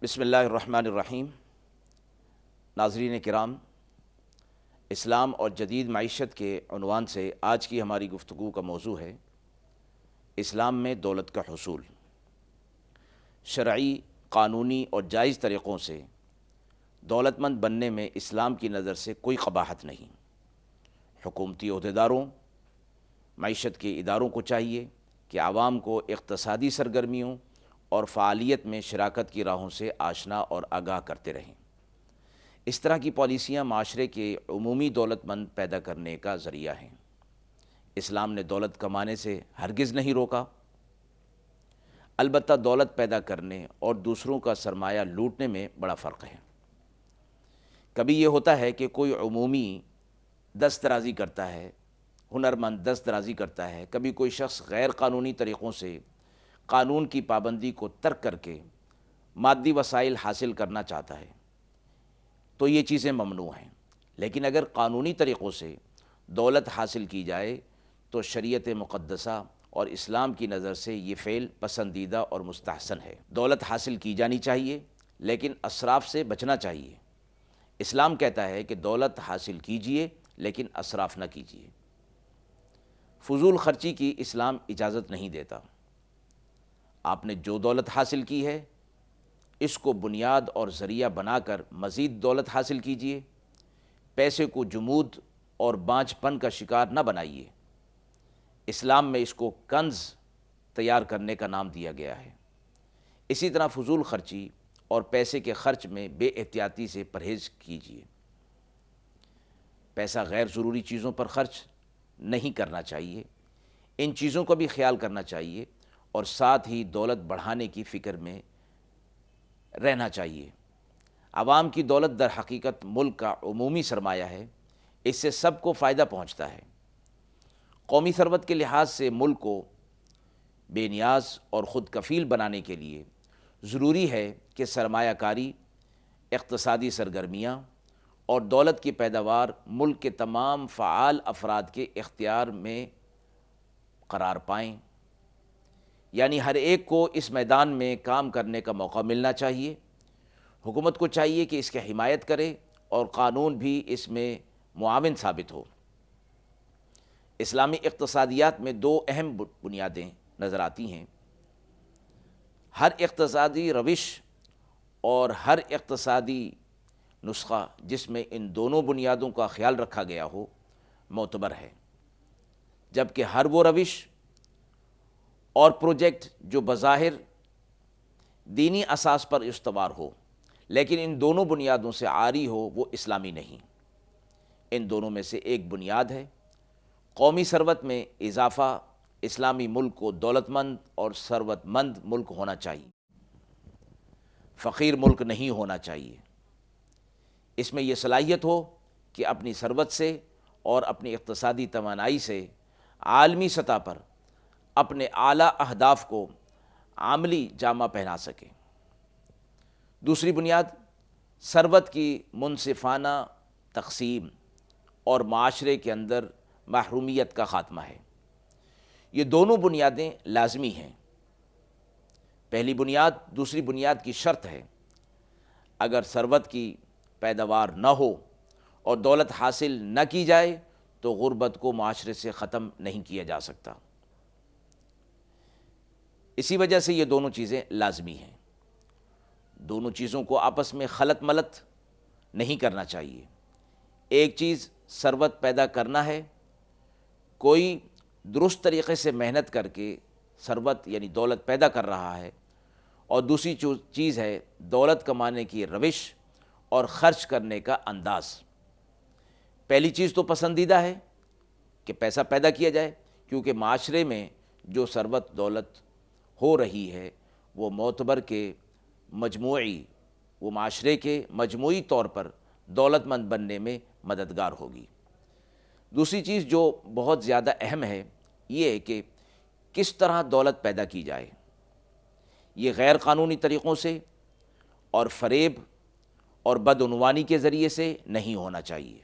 بسم اللہ الرحمن الرحیم۔ ناظرین کرام، اسلام اور جدید معیشت کے عنوان سے آج کی ہماری گفتگو کا موضوع ہے اسلام میں دولت کا حصول۔ شرعی، قانونی اور جائز طریقوں سے دولت مند بننے میں اسلام کی نظر سے کوئی قباحت نہیں۔ حکومتی عہدیداروں، معیشت کے اداروں کو چاہیے کہ عوام کو اقتصادی سرگرمیوں اور فعالیت میں شراکت کی راہوں سے آشنا اور آگاہ کرتے رہیں۔ اس طرح کی پالیسیاں معاشرے کے عمومی دولت مند پیدا کرنے کا ذریعہ ہیں۔ اسلام نے دولت کمانے سے ہرگز نہیں روکا، البتہ دولت پیدا کرنے اور دوسروں کا سرمایہ لوٹنے میں بڑا فرق ہے۔ کبھی یہ ہوتا ہے کہ کوئی عمومی دست درازی کرتا ہے، ہنرمند دست درازی کرتا ہے، کبھی کوئی شخص غیر قانونی طریقوں سے قانون کی پابندی کو ترک کر کے مادی وسائل حاصل کرنا چاہتا ہے، تو یہ چیزیں ممنوع ہیں۔ لیکن اگر قانونی طریقوں سے دولت حاصل کی جائے تو شریعت مقدسہ اور اسلام کی نظر سے یہ فعل پسندیدہ اور مستحسن ہے۔ دولت حاصل کی جانی چاہیے لیکن اسراف سے بچنا چاہیے۔ اسلام کہتا ہے کہ دولت حاصل کیجیے لیکن اسراف نہ کیجیے۔ فضول خرچی کی اسلام اجازت نہیں دیتا۔ آپ نے جو دولت حاصل کی ہے اس کو بنیاد اور ذریعہ بنا کر مزید دولت حاصل کیجیے۔ پیسے کو جمود اور بانجھ پن کا شکار نہ بنائیے۔ اسلام میں اس کو کنز تیار کرنے کا نام دیا گیا ہے۔ اسی طرح فضول خرچی اور پیسے کے خرچ میں بے احتیاطی سے پرہیز کیجیے۔ پیسہ غیر ضروری چیزوں پر خرچ نہیں کرنا چاہیے، ان چیزوں کا بھی خیال کرنا چاہیے اور ساتھ ہی دولت بڑھانے کی فکر میں رہنا چاہیے۔ عوام کی دولت در حقیقت ملک کا عمومی سرمایہ ہے، اس سے سب کو فائدہ پہنچتا ہے۔ قومی ثروت کے لحاظ سے ملک کو بے نیاز اور خود کفیل بنانے کے لیے ضروری ہے کہ سرمایہ کاری، اقتصادی سرگرمیاں اور دولت کی پیداوار ملک کے تمام فعال افراد کے اختیار میں قرار پائیں، یعنی ہر ایک کو اس میدان میں کام کرنے کا موقع ملنا چاہیے۔ حکومت کو چاہیے کہ اس کی حمایت کرے اور قانون بھی اس میں معاون ثابت ہو۔ اسلامی اقتصادیات میں دو اہم بنیادیں نظر آتی ہیں۔ ہر اقتصادی روش اور ہر اقتصادی نسخہ جس میں ان دونوں بنیادوں کا خیال رکھا گیا ہو معتبر ہے، جبکہ ہر وہ روش اور پروجیکٹ جو بظاہر دینی اساس پر استوار ہو لیکن ان دونوں بنیادوں سے عاری ہو وہ اسلامی نہیں۔ ان دونوں میں سے ایک بنیاد ہے قومی ثروت میں اضافہ۔ اسلامی ملک کو دولت مند اور ثروت مند ملک ہونا چاہیے، فقیر ملک نہیں ہونا چاہیے۔ اس میں یہ صلاحیت ہو کہ اپنی ثروت سے اور اپنی اقتصادی توانائی سے عالمی سطح پر اپنے اعلیٰ اہداف کو عملی جامہ پہنا سکے۔ دوسری بنیاد ثروت کی منصفانہ تقسیم اور معاشرے کے اندر محرومیت کا خاتمہ ہے۔ یہ دونوں بنیادیں لازمی ہیں۔ پہلی بنیاد دوسری بنیاد کی شرط ہے۔ اگر ثروت کی پیداوار نہ ہو اور دولت حاصل نہ کی جائے تو غربت کو معاشرے سے ختم نہیں کیا جا سکتا۔ اسی وجہ سے یہ دونوں چیزیں لازمی ہیں۔ دونوں چیزوں کو آپس میں خلط ملط نہیں کرنا چاہیے۔ ایک چیز ثروت پیدا کرنا ہے، کوئی درست طریقے سے محنت کر کے ثروت یعنی دولت پیدا کر رہا ہے، اور دوسری چیز ہے دولت کمانے کی روش اور خرچ کرنے کا انداز۔ پہلی چیز تو پسندیدہ ہے کہ پیسہ پیدا کیا جائے، کیونکہ معاشرے میں جو ثروت دولت ہو رہی ہے وہ معتبر کے وہ معاشرے کے مجموعی طور پر دولت مند بننے میں مددگار ہوگی۔ دوسری چیز جو بہت زیادہ اہم ہے یہ ہے کہ کس طرح دولت پیدا کی جائے۔ یہ غیر قانونی طریقوں سے اور فریب اور بدعنوانی کے ذریعے سے نہیں ہونا چاہیے۔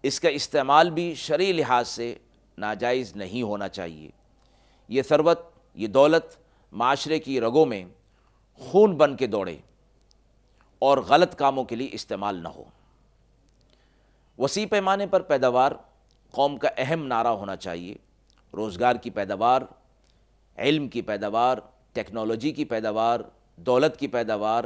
اس کا استعمال بھی شرعی لحاظ سے ناجائز نہیں ہونا چاہیے۔ یہ ثروت، یہ دولت معاشرے کی رگوں میں خون بن کے دوڑے، اور غلط کاموں کے لیے استعمال نہ ہو۔ وسیع پیمانے پر پیداوار قوم کا اہم نعرہ ہونا چاہیے۔ روزگار کی پیداوار، علم کی پیداوار، ٹیکنالوجی کی پیداوار، دولت کی پیداوار،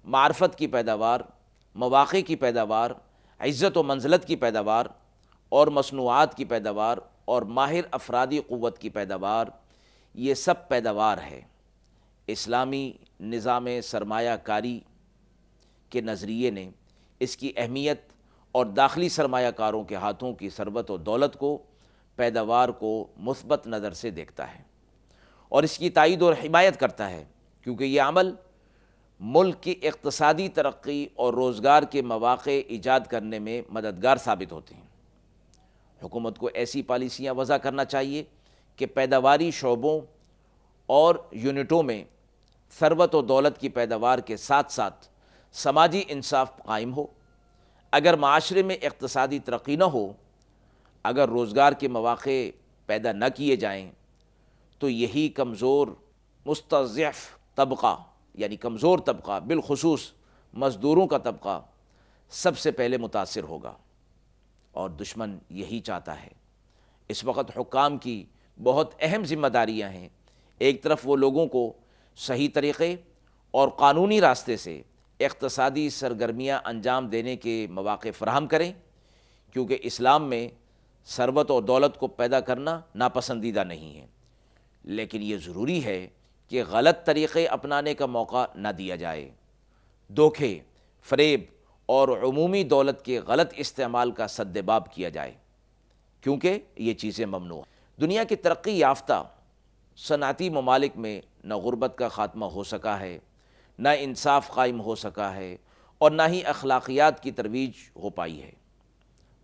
معرفت کی پیداوار، مواقع کی پیداوار، عزت و منزلت کی پیداوار اور مصنوعات کی پیداوار اور ماہر افرادی قوت کی پیداوار، یہ سب پیداوار ہے۔ اسلامی نظام سرمایہ کاری کے نظریے نے اس کی اہمیت اور داخلی سرمایہ کاروں کے ہاتھوں کی ثروت و دولت کو، پیداوار کو مثبت نظر سے دیکھتا ہے اور اس کی تائید اور حمایت کرتا ہے، کیونکہ یہ عمل ملک کی اقتصادی ترقی اور روزگار کے مواقع ایجاد کرنے میں مددگار ثابت ہوتے ہیں۔ حکومت کو ایسی پالیسیاں وضع کرنا چاہیے کہ پیداواری شعبوں اور یونٹوں میں ثروت و دولت کی پیداوار کے ساتھ ساتھ سماجی انصاف قائم ہو۔ اگر معاشرے میں اقتصادی ترقی نہ ہو، اگر روزگار کے مواقع پیدا نہ کیے جائیں، تو یہی کمزور مستضعف طبقہ، یعنی کمزور طبقہ، بالخصوص مزدوروں کا طبقہ سب سے پہلے متاثر ہوگا، اور دشمن یہی چاہتا ہے۔ اس وقت حکام کی بہت اہم ذمہ داریاں ہیں۔ ایک طرف وہ لوگوں کو صحیح طریقے اور قانونی راستے سے اقتصادی سرگرمیاں انجام دینے کے مواقع فراہم کریں، کیونکہ اسلام میں ثروت اور دولت کو پیدا کرنا ناپسندیدہ نہیں ہے، لیکن یہ ضروری ہے کہ غلط طریقے اپنانے کا موقع نہ دیا جائے۔ دھوکے، فریب اور عمومی دولت کے غلط استعمال کا سدباب کیا جائے، کیونکہ یہ چیزیں ممنوع ہیں۔ دنیا کی ترقی یافتہ صنعتی ممالک میں نہ غربت کا خاتمہ ہو سکا ہے، نہ انصاف قائم ہو سکا ہے، اور نہ ہی اخلاقیات کی ترویج ہو پائی ہے۔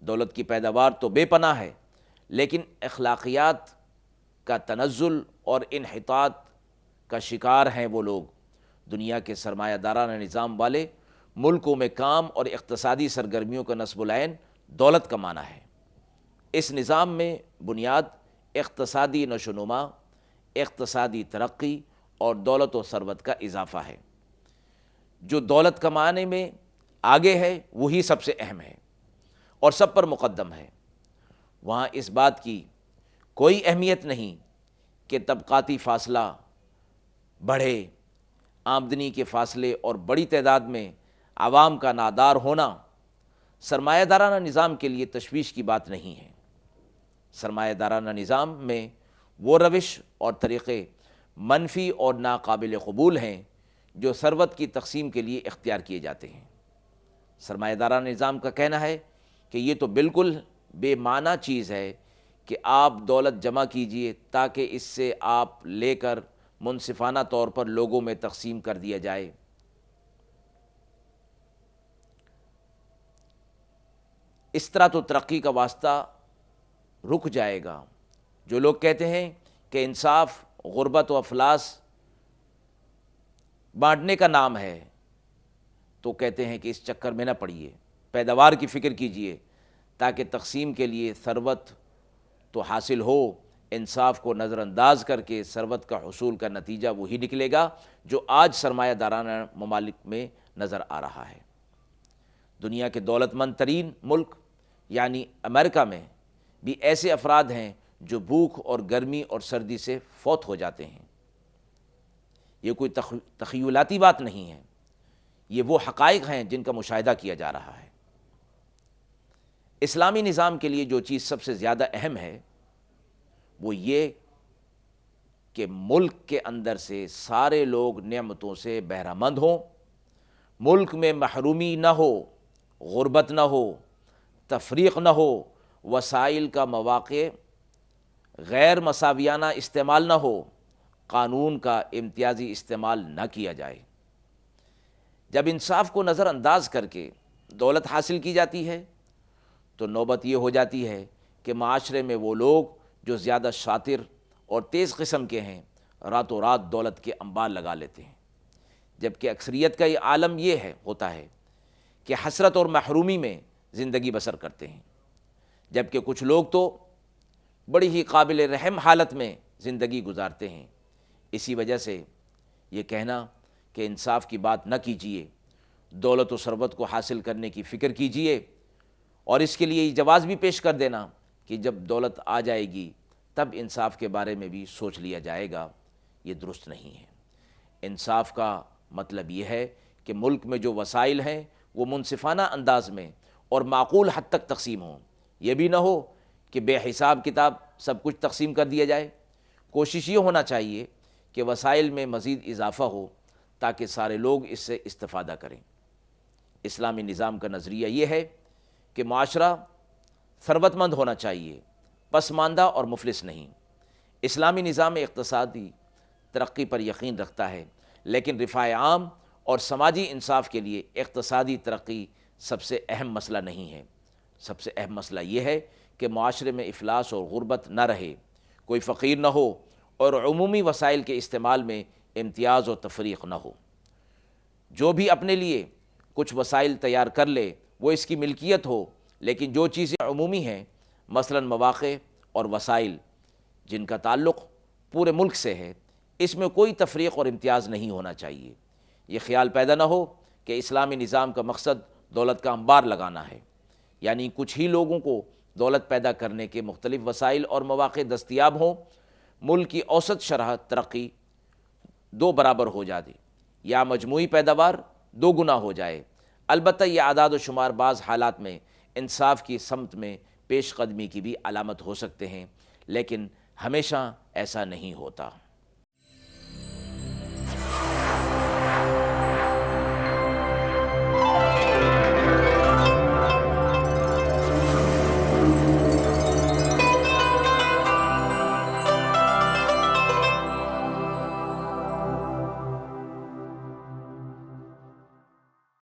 دولت کی پیداوار تو بے پناہ ہے، لیکن اخلاقیات کا تنزل اور انحطاط کا شکار ہیں وہ لوگ۔ دنیا کے سرمایہ دارانہ نظام والے ملکوں میں کام اور اقتصادی سرگرمیوں کا نصب العین دولت کمانا ہے۔ اس نظام میں بنیاد اقتصادی نشوونما، اقتصادی ترقی اور دولت و ثروت کا اضافہ ہے۔ جو دولت کمانے میں آگے ہے وہی سب سے اہم ہے اور سب پر مقدم ہے۔ وہاں اس بات کی کوئی اہمیت نہیں کہ طبقاتی فاصلہ بڑھے، آمدنی کے فاصلے اور بڑی تعداد میں عوام کا نادار ہونا سرمایہ دارانہ نظام کے لیے تشویش کی بات نہیں ہے۔ سرمایہ دارانہ نظام میں وہ روش اور طریقے منفی اور ناقابل قبول ہیں جو ثروت کی تقسیم کے لیے اختیار کیے جاتے ہیں۔ سرمایہ دارانہ نظام کا کہنا ہے کہ یہ تو بالکل بے معنی چیز ہے کہ آپ دولت جمع کیجئے تاکہ اس سے آپ لے کر منصفانہ طور پر لوگوں میں تقسیم کر دیا جائے۔ اس طرح تو ترقی کا واسطہ رک جائے گا۔ جو لوگ کہتے ہیں کہ انصاف غربت و افلاس بانٹنے کا نام ہے، تو کہتے ہیں کہ اس چکر میں نہ پڑیے، پیداوار کی فکر کیجئے تاکہ تقسیم کے لیے ثروت تو حاصل ہو۔ انصاف کو نظر انداز کر کے ثروت کا حصول کا نتیجہ وہی نکلے گا جو آج سرمایہ دارانہ ممالک میں نظر آ رہا ہے۔ دنیا کے دولت مند ترین ملک یعنی امریکہ میں بھی ایسے افراد ہیں جو بھوک اور گرمی اور سردی سے فوت ہو جاتے ہیں۔ یہ کوئی تخیلاتی بات نہیں ہے، یہ وہ حقائق ہیں جن کا مشاہدہ کیا جا رہا ہے۔ اسلامی نظام کے لیے جو چیز سب سے زیادہ اہم ہے وہ یہ کہ ملک کے اندر سے سارے لوگ نعمتوں سے بہرہ مند ہوں، ملک میں محرومی نہ ہو، غربت نہ ہو، تفریق نہ ہو، وسائل کا مواقع غیر مساویانہ استعمال نہ ہو، قانون کا امتیازی استعمال نہ کیا جائے۔ جب انصاف کو نظر انداز کر کے دولت حاصل کی جاتی ہے تو نوبت یہ ہو جاتی ہے کہ معاشرے میں وہ لوگ جو زیادہ شاطر اور تیز قسم کے ہیں راتوں رات دولت کے انبار لگا لیتے ہیں، جبکہ اکثریت کا یہ عالم یہ ہوتا ہے کہ حسرت اور محرومی میں زندگی بسر کرتے ہیں، جبکہ کچھ لوگ تو بڑی ہی قابل رحم حالت میں زندگی گزارتے ہیں۔ اسی وجہ سے یہ کہنا کہ انصاف کی بات نہ کیجیے، دولت و ثروت کو حاصل کرنے کی فکر کیجئے، اور اس کے لیے یہ جواز بھی پیش کر دینا کہ جب دولت آ جائے گی تب انصاف کے بارے میں بھی سوچ لیا جائے گا، یہ درست نہیں ہے۔ انصاف کا مطلب یہ ہے کہ ملک میں جو وسائل ہیں وہ منصفانہ انداز میں اور معقول حد تک تقسیم ہوں۔ یہ بھی نہ ہو کہ بے حساب کتاب سب کچھ تقسیم کر دیا جائے۔ کوشش یہ ہونا چاہیے کہ وسائل میں مزید اضافہ ہو تاکہ سارے لوگ اس سے استفادہ کریں۔ اسلامی نظام کا نظریہ یہ ہے کہ معاشرہ ثروت مند ہونا چاہیے، پسماندہ اور مفلس نہیں۔ اسلامی نظام اقتصادی ترقی پر یقین رکھتا ہے، لیکن رفاہ عام اور سماجی انصاف کے لیے اقتصادی ترقی سب سے اہم مسئلہ نہیں ہے۔ سب سے اہم مسئلہ یہ ہے کہ معاشرے میں افلاس اور غربت نہ رہے، کوئی فقیر نہ ہو، اور عمومی وسائل کے استعمال میں امتیاز و تفریق نہ ہو۔ جو بھی اپنے لیے کچھ وسائل تیار کر لے وہ اس کی ملکیت ہو، لیکن جو چیزیں عمومی ہیں، مثلا مواقع اور وسائل جن کا تعلق پورے ملک سے ہے، اس میں کوئی تفریق اور امتیاز نہیں ہونا چاہیے۔ یہ خیال پیدا نہ ہو کہ اسلامی نظام کا مقصد دولت کا انبار لگانا ہے، یعنی کچھ ہی لوگوں کو دولت پیدا کرنے کے مختلف وسائل اور مواقع دستیاب ہوں، ملک کی اوسط شرح ترقی 2 برابر ہو جائے یا مجموعی پیداوار 2 گنا ہو جائے۔ البتہ یہ اعداد و شمار بعض حالات میں انصاف کی سمت میں پیش قدمی کی بھی علامت ہو سکتے ہیں، لیکن ہمیشہ ایسا نہیں ہوتا۔